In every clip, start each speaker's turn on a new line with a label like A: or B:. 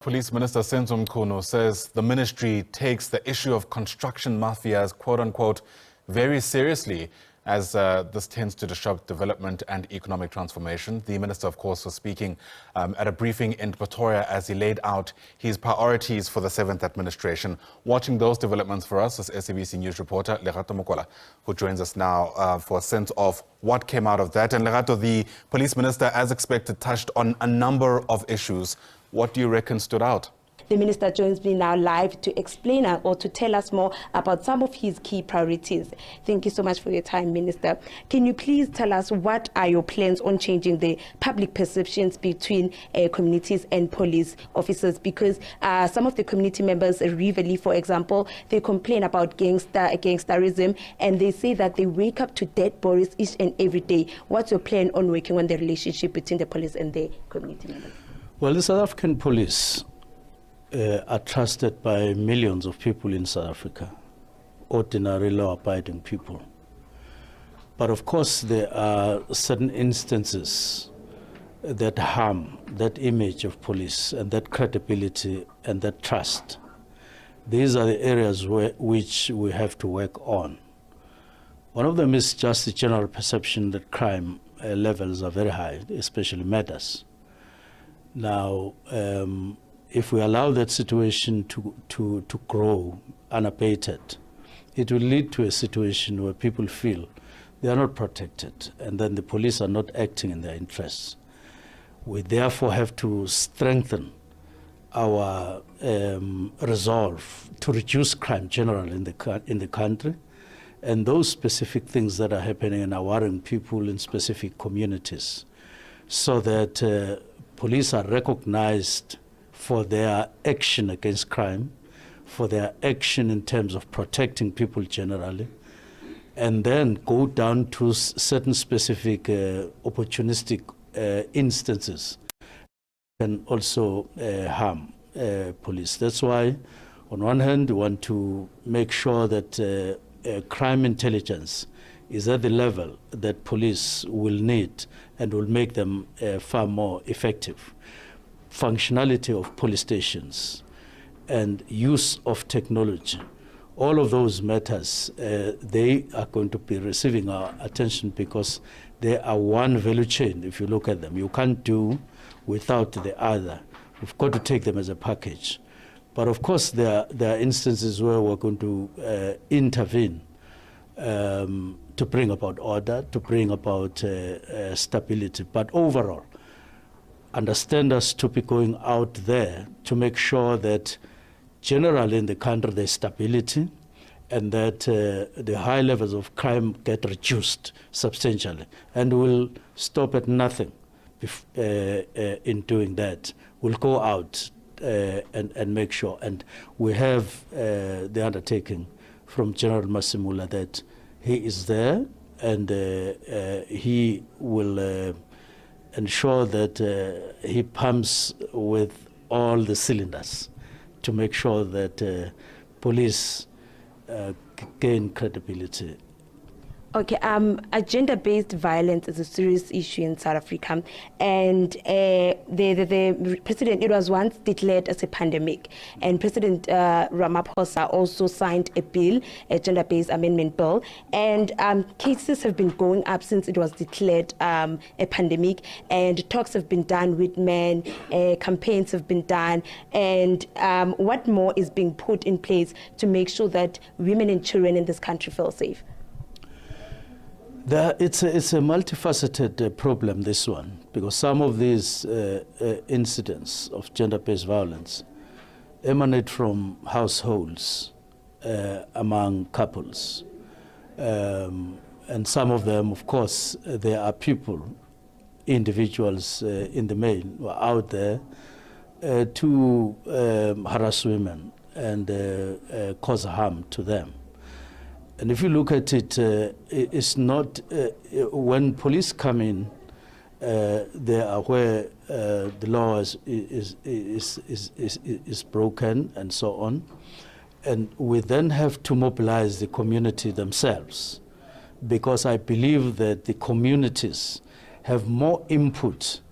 A: Police Minister Senzo Mchunu says the ministry takes the issue of construction mafias, quote-unquote, very seriously as this tends to disrupt development and economic transformation. The minister, of course, was speaking at a briefing in Pretoria as he laid out his priorities for the 7th administration. Watching those developments for us is SABC News reporter Lerato Makola, who joins us now for a sense of what came out of that. And Lerato, the police minister, as expected, touched on a number of issues. What do you reckon stood out?
B: The minister joins me now live to explain or to tell us more about some of his key priorities. Thank you so much for your time, Minister. Can you please tell us what are your plans on changing the public perceptions between communities and police officers? Because some of the community members, Riverly, for example, they complain about gangsterism, and they say that they wake up to dead bodies each and every day. What's your plan on working on the relationship between the police and the community members?
C: Well, the South African police are trusted by millions of people in South Africa, ordinary law-abiding people. But of course, there are certain instances that harm that image of police and that credibility and that trust. These are the areas which we have to work on. One of them is just the general perception that crime levels are very high, especially murders. Now, if we allow that situation to grow unabated, it will lead to a situation where people feel they are not protected, and then the police are not acting in their interests. We therefore have to strengthen our resolve to reduce crime generally in the country, and those specific things that are happening and are worrying people in specific communities, so that police are recognized for their action against crime, for their action in terms of protecting people generally, and then go down to certain specific opportunistic instances can also harm police. That's why, on one hand, we want to make sure that crime intelligence is at the level that police will need and will make them far more effective. Functionality of police stations and use of technology, all of those matters, they are going to be receiving our attention because they are one value chain. If you look at them, you can't do without the other. We've got to take them as a package. But of course, there are instances where we're going to intervene to bring about order, to bring about stability. But overall, understand us to be going out there to make sure that generally in the country there's stability and that the high levels of crime get reduced substantially. And we'll stop at nothing in doing that. We'll go out and make sure. And we have the undertaking from General Masimula that he is there and he will ensure that he pumps with all the cylinders to make sure that police gain credibility.
B: Okay, gender-based violence is a serious issue in South Africa, and the president, it was once declared as a pandemic, and President Ramaphosa also signed a bill, a gender-based amendment bill, and cases have been going up since it was declared a pandemic, and talks have been done with men, campaigns have been done, and what more is being put in place to make sure that women and children in this country feel safe?
C: It's a multifaceted problem, this one, because some of these incidents of gender-based violence emanate from households among couples. And some of them, of course, there are people, individuals in the main, who are out there to harass women and cause harm to them. And if you look at it, it's not, when police come in, they are where the law is broken and so on. And we then have to mobilize the community themselves, because I believe that the communities have more input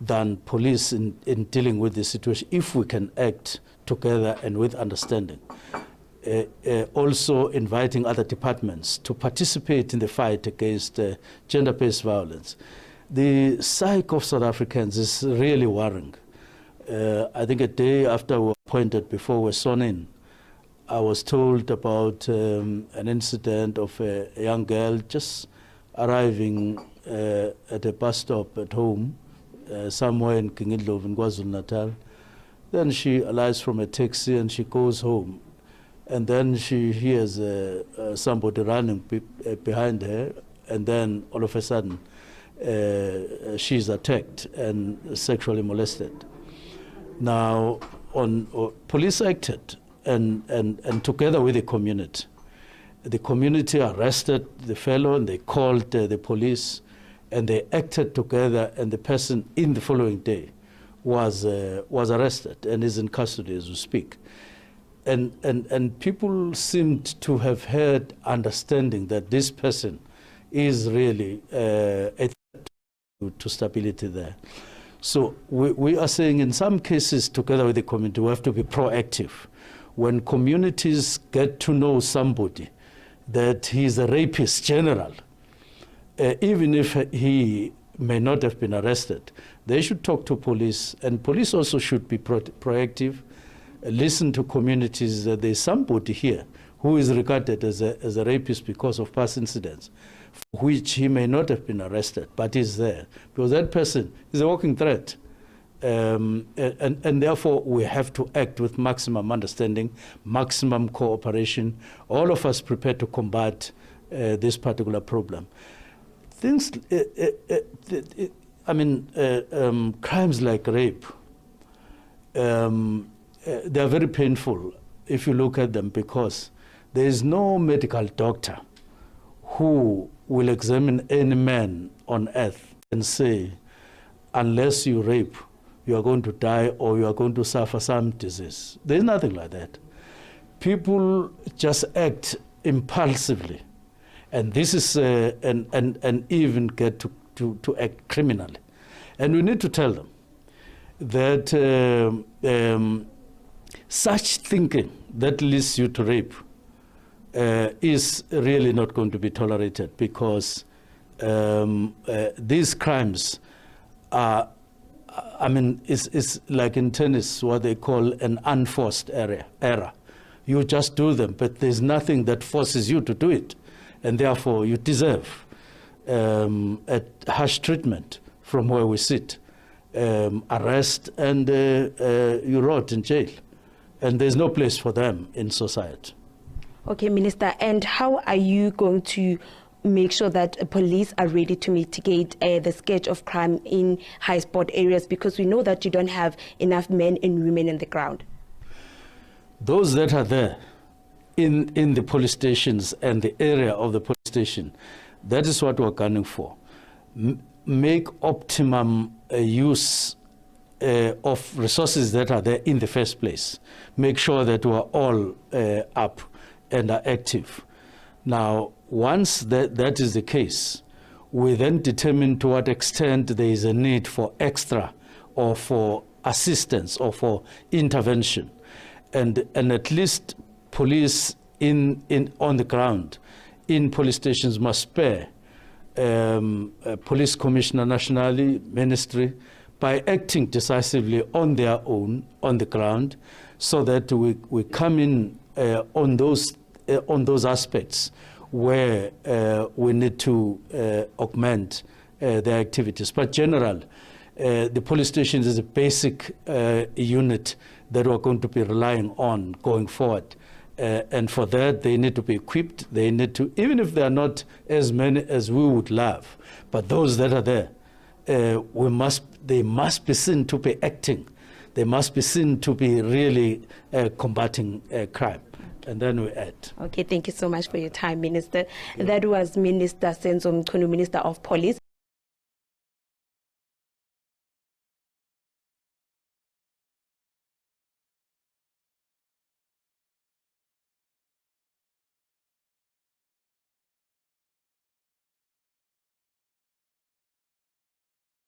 C: than police in dealing with the situation if we can act together and with understanding. Also inviting other departments to participate in the fight against gender-based violence. The psyche of South Africans is really worrying. I think a day after we were appointed, before we were sworn in, I was told about an incident of a young girl just arriving at a bus stop at home, somewhere in Kingidlov in KwaZulu-Natal. Then she alights from a taxi and she goes home. And then she hears somebody running behind her, and then all of a sudden she's attacked and sexually molested. Now, police acted and together with the community arrested the fellow and they called the police and they acted together, and the person in the following day was arrested and is in custody as we speak. And people seemed to have had understanding that this person is really a threat to stability there. So we are saying in some cases, together with the community, we have to be proactive. When communities get to know somebody, that he's a rapist general, even if he may not have been arrested, they should talk to police, and police also should be proactive, listen to communities that there's somebody here who is regarded as a rapist because of past incidents, for which he may not have been arrested, but is there, because that person is a walking threat. And therefore, we have to act with maximum understanding, maximum cooperation, all of us prepared to combat this particular problem. Things, crimes like rape, they are very painful if you look at them, because there is no medical doctor who will examine any man on earth and say, unless you rape, you are going to die or you are going to suffer some disease. There's nothing like that. People just act impulsively, and this is and even get to act criminally. And we need to tell them that such thinking that leads you to rape is really not going to be tolerated, because these crimes are, it's like in tennis, what they call an unforced error. You just do them, but there's nothing that forces you to do it. And therefore, you deserve a harsh treatment from where we sit, arrest, and you rot in jail. And there's no place for them in society.
B: Okay, Minister, and how are you going to make sure that police are ready to mitigate the scourge of crime in high spot areas, because we know that you don't have enough men and women on the ground?
C: Those that are there in the police stations and the area of the police station, that is what we're gunning for. Make optimum use of resources that are there in the first place. Make sure that we're all up and are active. Now, once that is the case, we then determine to what extent there is a need for extra or for assistance or for intervention. And at least police on the ground, in police stations, must spare police commissioner nationally, ministry, by acting decisively on their own, on the ground, so that we come in on those aspects where we need to augment their activities. But general, the police stations is a basic unit that we're going to be relying on going forward. And for that, they need to be equipped. They need to, even if they are not as many as we would love, but those that are there, they must be seen to be acting. They must be seen to be really combating crime. And then we add.
B: Okay, thank you so much for your time, Minister. That was Minister Senzo Mchunu, Minister of Police.